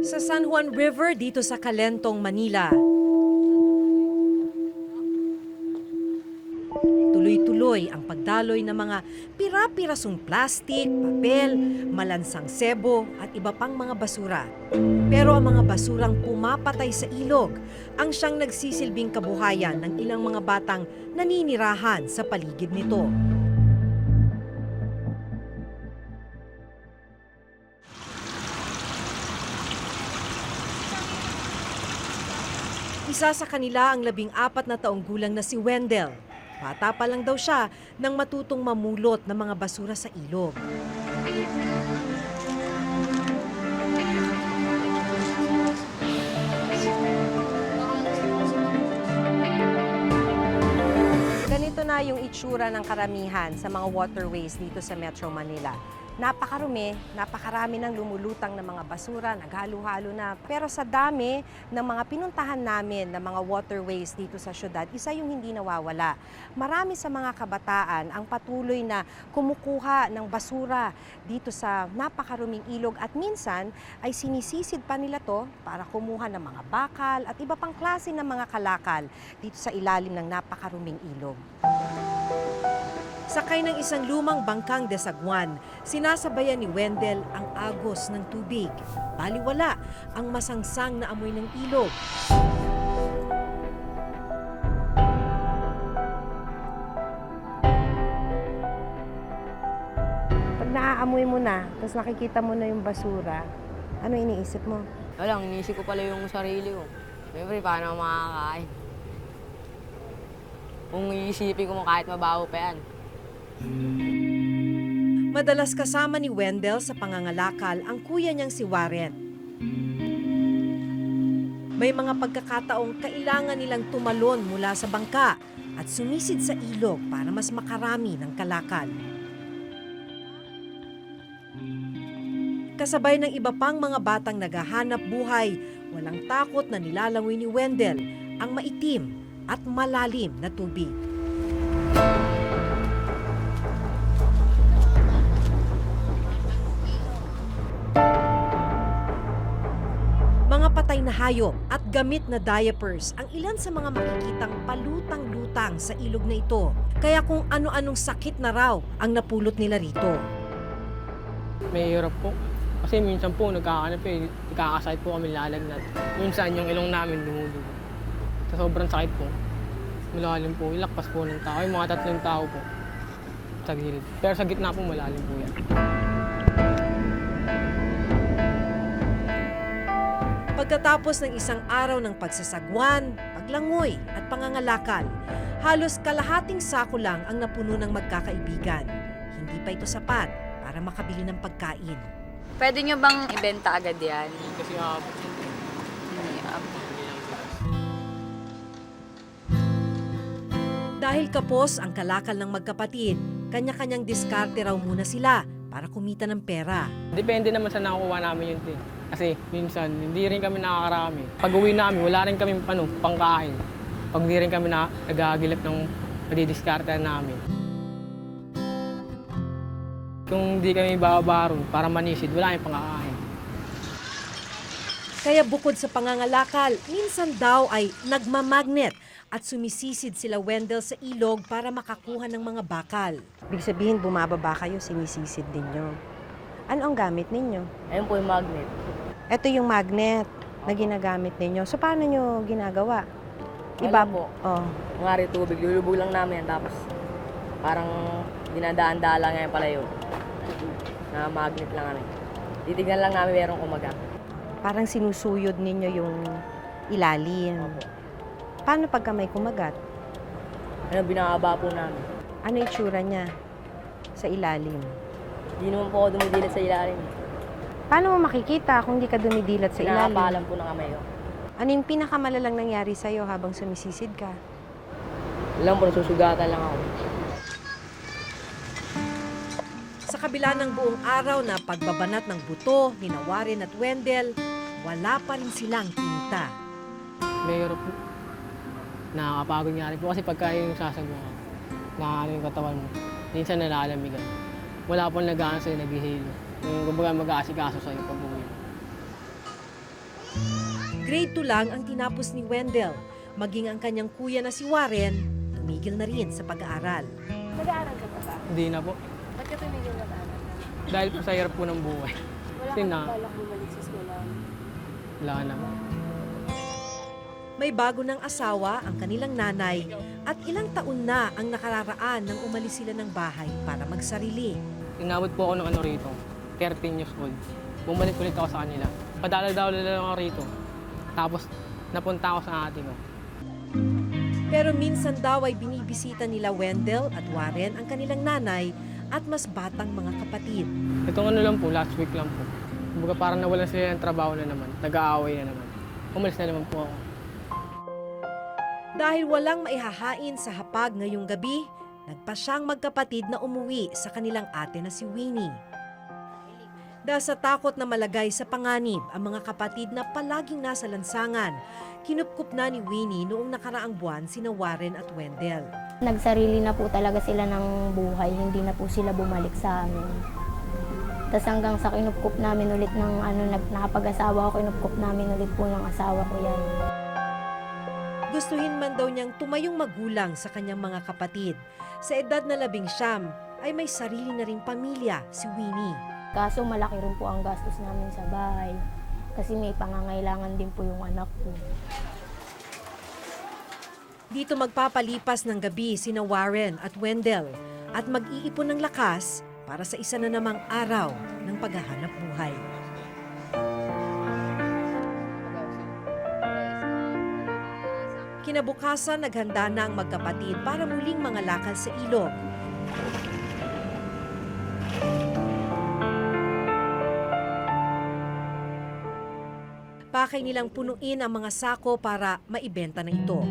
Sa San Juan River dito sa Calentong, Manila. Tuloy-tuloy ang pagdaloy ng mga pira-pirasong plastik, papel, malansang sebo at iba pang mga basura. Pero ang mga basurang pumapatay sa ilog ang siyang nagsisilbing kabuhayan ng ilang mga batang naninirahan sa paligid nito. Isa sa kanila ang 14 na taong gulang na si Wendell. Bata pa lang daw siya nang matutong mamulot ng mga basura sa ilog. Ganito na yung itsura ng karamihan sa mga waterways dito sa Metro Manila. Napakarumi, napakarami ng lumulutang ng mga basura, naghalo-halo na. Pero sa dami ng mga pinuntahan namin ng mga waterways dito sa syudad, isa yung hindi nawawala. Marami sa mga kabataan ang patuloy na kumukuha ng basura dito sa napakaruming ilog at minsan ay sinisisid pa nila to para kumuha ng mga bakal at iba pang klase ng mga kalakal dito sa ilalim ng napakaruming ilog. Sakay ng isang lumang bangkang desagwan, sinasabayan ni Wendell ang agos ng tubig. Baliwala ang masangsang na amoy ng ilog. Pag naaamoy mo na, tapos nakikita mo na yung basura, ano iniisip mo? Wala, iniisip ko pala yung sarili ko. Siyempre, paano ako makakain? Kung iisipin ko mo kahit mabaho pa yan. Madalas kasama ni Wendell sa pangangalakal ang kuya niyang si Warren. May mga pagkakataong kailangan nilang tumalon mula sa bangka at sumisid sa ilog para mas makarami ng kalakal. Kasabay ng iba pang mga batang naghahanap buhay, walang takot na nilalangoy ni Wendell ang maitim at malalim na tubig. Mga patay na hayop at gamit na diapers ang ilan sa mga makikitang palutang-lutang sa ilog na ito. Kaya kung ano-anong sakit na raw ang napulot nila rito. May hirap po. Kasi minsan po nagkakasakit po kami lalagnat. Minsan yung ilong namin dumudugo. Sa sobrang sakit po, malalim po, ilakpas po ng tao. Yung mga 3 tao po sa gilid. Pero sa gitna po malalim po yan. Pagkatapos ng isang araw ng pagsasagwan, paglangoy at pangangalakal, halos kalahating sako lang ang napuno ng magkakaibigan. Hindi pa ito sapat para makabili ng pagkain. Pwede nyo bang ibenta agad yan? Kasi Dahil kapos ang kalakal ng magkapatid, kanya-kanyang diskarte raw muna sila para kumita ng pera. depende naman sa nakukuha namin yun. Kasi minsan hindi rin kami nakakarami. Pag uwi namin, wala rin kami pangkain. Pag hindi rin kami nagagilap ng pagdidiskarte namin. Kung hindi kami babaron para manisid, wala kami pangkakain. Kaya bukod sa pangangalakal, minsan daw ay nagmamagnet at sumisisid sila Wendell sa ilog para makakuha ng mga bakal. Ibig sabihin, bumababa kayo, sinisisid ninyo. Ano ang gamit ninyo? Ayun po yung magnet. Ito yung magnet na ginagamit ninyo. So, paano nyo ginagawa? Wala po. Oh. Ngari tubig, lulubog lang namin yan. Tapos parang dinadaan-daan lang yan pala yun. Na magnet lang ano. Titignan lang namin merong kumagat. Parang sinusuyod ninyo yung ilalim. Paano pagka may kumagat? Ano, binababa po namin. Ano itsura niya sa ilalim? Hindi naman po ako dumidilat sa ilalim. Paano mo makikita kung hindi ka dumidilat sa ilalim? Pinakapalan po ng kamay ko. Ano yung pinakamalalang nangyari sa'yo habang sumisisid ka? Alam po, nasusugatan lang ako. Sa kabila ng buong araw na pagbabanat ng buto ni Warren at Wendell, wala pa rin silang kinita. May hirap po. Nakakapagod nga rin po kasi pagka yung sasagwa ka, nakakano yung katawan mo. Minsan nalalamigan. Wala pong nag-aano sa'yo, naghihilo. Yung kumbaga mag-aasikaso sa'yo pag uwi. Grade 2 lang ang tinapos ni Wendell. Maging ang kanyang kuya na si Warren, tumigil na rin sa pag-aaral. Nag-aaral ka pa ba? Hindi na po. Ba't ka tumigil mag-aaral? Dahil po sa hirap po ng buhay. Wala Kasi kang na, balak bumalik sa eskwela. wala na. May bago ng asawa ang kanilang nanay at ilang taon na ang nakararaan nang umalis sila ng bahay para magsarili. Inabot po ako ng ano rito, 13 years old. Bumalik ulit ako sa kanila. Padala-dala lang ako rito. Tapos napunta ako sa ate ko. Pero minsan daw ay binibisita nila Wendell at Warren ang kanilang nanay at mas batang mga kapatid. Itong ano lang po, last week lang po. Kumbaga parang nawalan sila ng trabaho na naman. Nag-aaway na naman. Umalis na naman po ako. Dahil walang maihahain sa hapag ngayong gabi, nagpa siyang magkapatid na umuwi sa kanilang ate na si Winnie. Dahil sa takot na malagay sa panganib ang mga kapatid na palaging nasa lansangan, kinupkup na ni Winnie noong nakaraang buwan sina Warren at Wendell. Nagsarili na po talaga sila ng buhay, hindi na po sila bumalik sa amin. Tapos hanggang sa kinupkup namin ulit ng nakapag-asawa ko, kinupkup namin ulit po ng asawa ko yan. Gustuhin man daw niyang tumayong magulang sa kanyang mga kapatid. Sa edad na 19 ay may sarili na ring pamilya si Winnie. Kaso malaki rin po ang gastos namin sa bahay kasi may pangangailangan din po yung anak ko. Dito magpapalipas ng gabi sina Warren at Wendell at mag-iipon ng lakas para sa isa na namang araw ng paghahanap buhay. Kinabukasan, naghanda na ang magkapatid para muling mangalakal sa ilog. Pakay nilang punuin ang mga sako para maibenta na ito.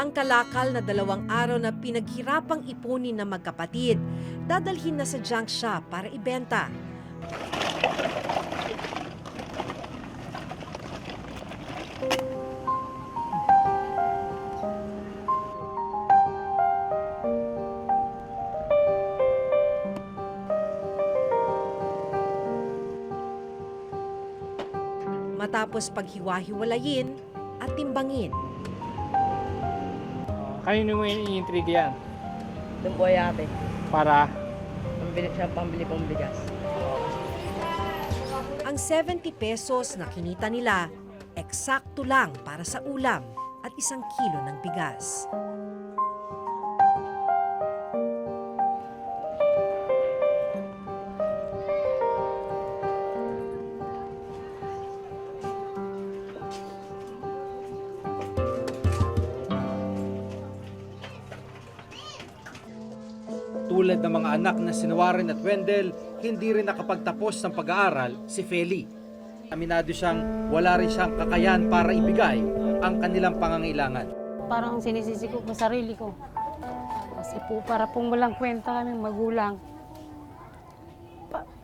Ang kalakal na 2 araw na pinaghirapang ipunin ng magkapatid, dadalhin na sa junk shop para ibenta. Matapos paghiwa-hiwalayin at timbangin, Kanino mo i-intrigue yan? Doon po ay ate. Para Pambili pong bigas. ang 70 pesos na kinita nila, eksakto lang para sa ulam at 1 kilo ng bigas. Tulad ng mga anak na si Warren at Wendell, hindi rin nakapagtapos ng pag-aaral si Feli. Aminado siyang wala rin siyang kakayahan para ibigay ang kanilang pangangailangan. Parang sinisisi ko sa sarili ko. Kasi po para pong walang kwenta kami magulang.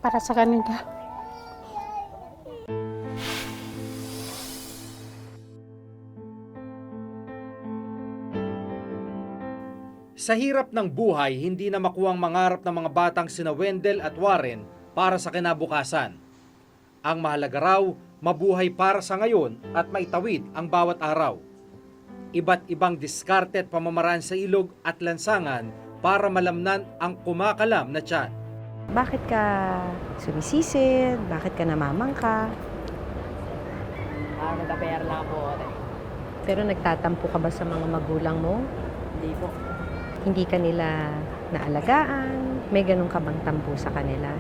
Para sa kanila. Sa hirap ng buhay, hindi na makuwang mangarap ng mga batang sina Wendell at Warren para sa kinabukasan. Ang mahalaga raw, mabuhay para sa ngayon at maitawid ang bawat araw. Iba't ibang diskarte at pamamaraan sa ilog at lansangan para malamnan ang kumakalam na tiyan. Bakit ka sumisisid? Bakit ka namamangka? Nagka-PR lang po ate. Pero nagtatampo ka ba sa mga magulang mo? Hindi po. Hindi ka nila naalagaan? May ganun ka bang tampo sa kanila?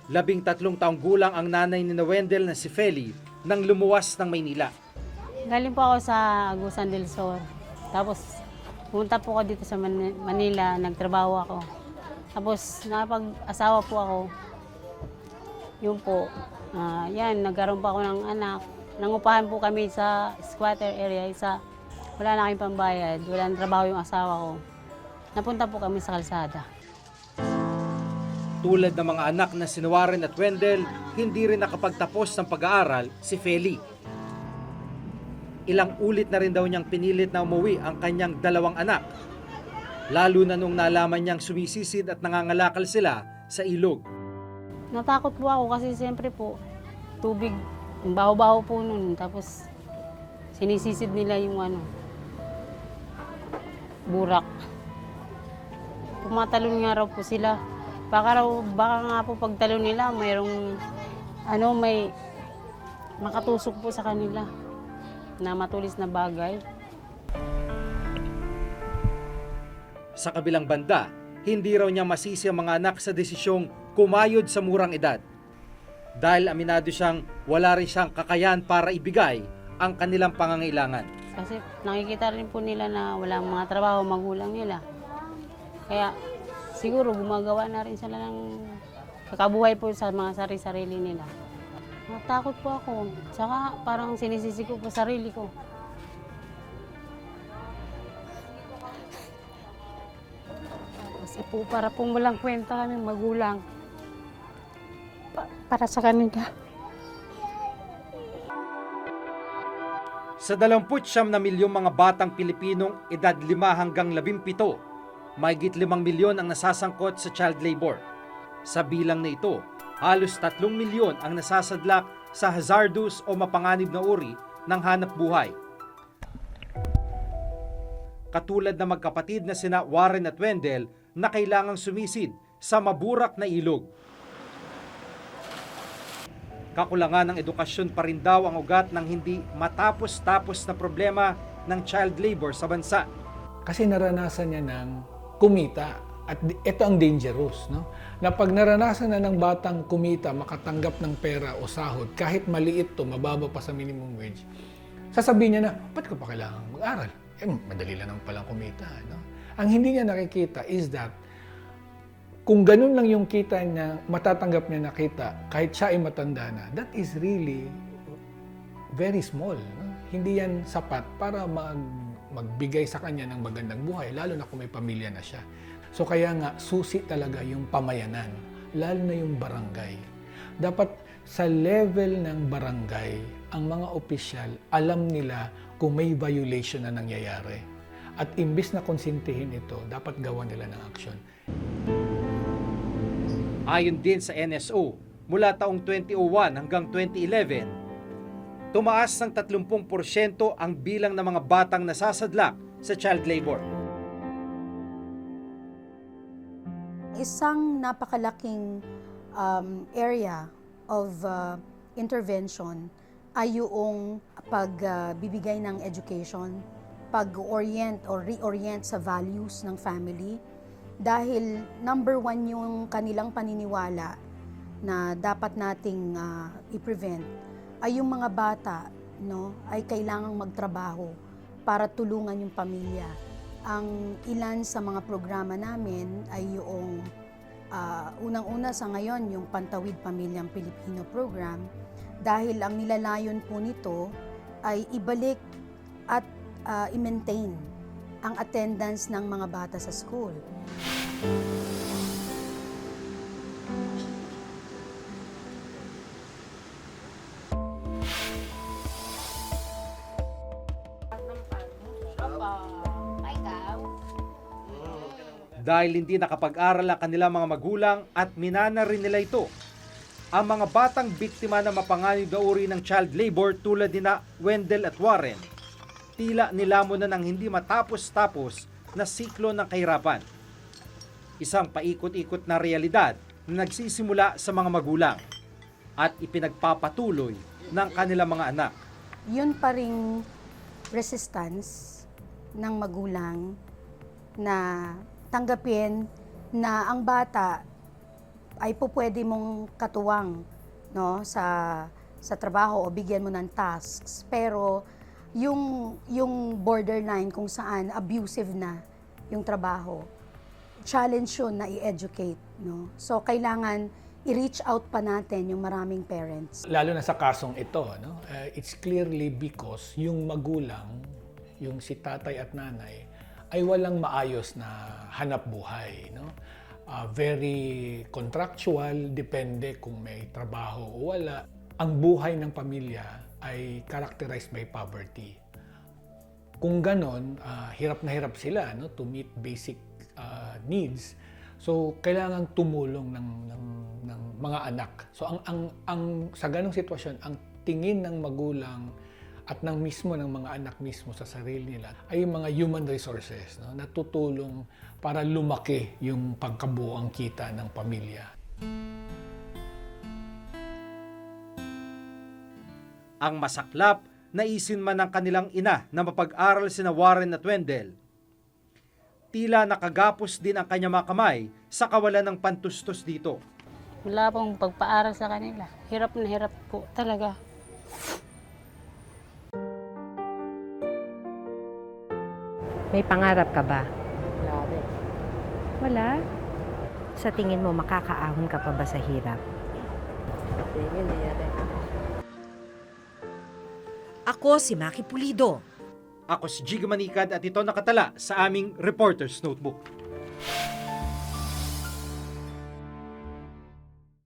13 taong gulang ang nanay ni Wendell na si Feli nang lumuwas ng Maynila. Galing po ako sa Agusan del Sur. Tapos pumunta po ako dito sa Manila, nagtrabaho ako. Tapos nakapag-asawa po ako. Yun po. Yan, nagkaroon pa ako ng anak. Nangupahan po kami sa squatter area. Wala na kaming pambayad. Wala na trabaho yung asawa ko. Napunta po kami sa kalsada. Tulad ng mga anak na si Warren at Wendell, hindi rin nakapagtapos ng pag-aaral si Feli. Ilang ulit na rin daw niyang pinilit na umuwi ang kanyang 2 anak. Lalo na nung nalaman niyang sumisisid at nangangalakal sila sa ilog. Natakot po ako kasi siyempre po, tubig, ang baho-baho po nun. Tapos sinisisid nila yung burak. Pumatalon nga raw po sila. Baka nga po pagtalon nila, mayroong may makatusok po sa kanila na matulis na bagay. Sa kabilang banda, hindi raw niya masisi ang mga anak sa desisyong kumayod sa murang edad. Dahil aminado siyang wala rin siyang kakayahan para ibigay ang kanilang pangangailangan. Kasi nakikita rin po nila na walang mga trabaho magulang nila. Kaya siguro gumagawa na rin sila ng kakabuhay po sa mga sarili nila. Natakot po ako. Saka parang sinisisi ko po sarili ko. Kasi po para pong walang kwenta kami magulang. Para sa kanila. Sa 29 na milyong mga batang Pilipinong edad 5 hanggang 17, mahigit 5 milyon ang nasasangkot sa child labor. Sa bilang na ito, halos 3 milyon ang nasasadlak sa hazardous o mapanganib na uri ng hanap buhay. Katulad na magkapatid na sina Warren at Wendell na kailangang sumisid sa maburak na ilog. Kakulangan ng edukasyon pa rin daw ang ugat ng hindi matapos-tapos na problema ng child labor sa bansa. Kasi naranasan niya ng kumita. At ito ang dangerous, no? Na pag naranasan na ng batang kumita, makatanggap ng pera o sahod, kahit maliit to, mababa pa sa minimum wage, sasabihin niya na, ba't ka pa kailangan mag-aral? Madali lang naman palang kumita, no? Ang hindi niya nakikita is that, kung ganun lang yung kita niya, matatanggap niya na kita, kahit siya ay matanda na, that is really very small, no? Hindi yan sapat para magbigay sa kanya ng magandang buhay, lalo na kung may pamilya na siya. So kaya nga, susi talaga yung pamayanan, lalo na yung barangay. Dapat sa level ng barangay, ang mga opisyal, alam nila kung may violation na nangyayari. At imbis na konsintihin ito, dapat gawa nila ng aksyon. Ayon din sa NSO, mula taong 2001 hanggang 2011, tumaas ng 30% ang bilang ng mga batang nasasadlak sa child labor. Isang napakalaking area of intervention ay yung pagbibigay ng education, pag-orient or reorient sa values ng family. Dahil number 1 yung kanilang paniniwala na dapat nating i-prevent ay yung mga bata, no, ay kailangang magtrabaho para tulungan yung pamilya. Ang ilan sa mga programa namin ay yung unang-una sa ngayon yung Pantawid Pamilyang Pilipino program, dahil ang nilalayon po nito ay ibalik at i-maintain ang attendance ng mga bata sa school. Dahil hindi nakapag-aral ang kanilang mga magulang at minana rin nila ito, ang mga batang biktima ng mapanganib na uri ng child labor tulad ni Wendell at Warren, tila nilamon na ng hindi matapos-tapos na siklo ng kahirapan. Isang paikot-ikot na realidad na nagsisimula sa mga magulang at ipinagpapatuloy ng kanilang mga anak. yun pa ring resistance ng magulang na tanggapin na ang bata ay pwede mong katuwang, no, sa trabaho o bigyan mo ng tasks, pero yung borderline kung saan abusive na yung trabaho, challenge yun na i-educate, no? So kailangan i-reach out pa natin yung maraming parents. Lalo na sa kasong ito, no? It's clearly because yung magulang, yung si tatay at nanay, ay walang maayos na hanap buhay, no? Very contractual, depende kung may trabaho o wala. Ang buhay ng pamilya ay characterized by poverty. Kung ganon, hirap na hirap sila, no, to meet basic needs. So kailangan tumulong ng mga anak. So ang sa ganong sitwasyon, ang tingin ng magulang at ng mga anak mismo sa sarili nila ay yung mga human resources, no, na tutulong para lumaki yung pagkabuoang kita ng pamilya. Ang masaklap, naisin man ng kanilang ina na mapag-aral sina Warren at Wendell. Tila nakagapos din ang kanyang mga kamay sa kawalan ng pantustos dito. Wala pong pagpaaral sa kanila. Hirap na hirap po talaga. May pangarap ka ba? Wala ate. Wala. Sa tingin mo, makakaahon ka pa ba sa hirap? Tingin, hindi ate. Ako si Maki Pulido. Ako si Jigga Manikad at ito nakatala sa aming Reporter's Notebook.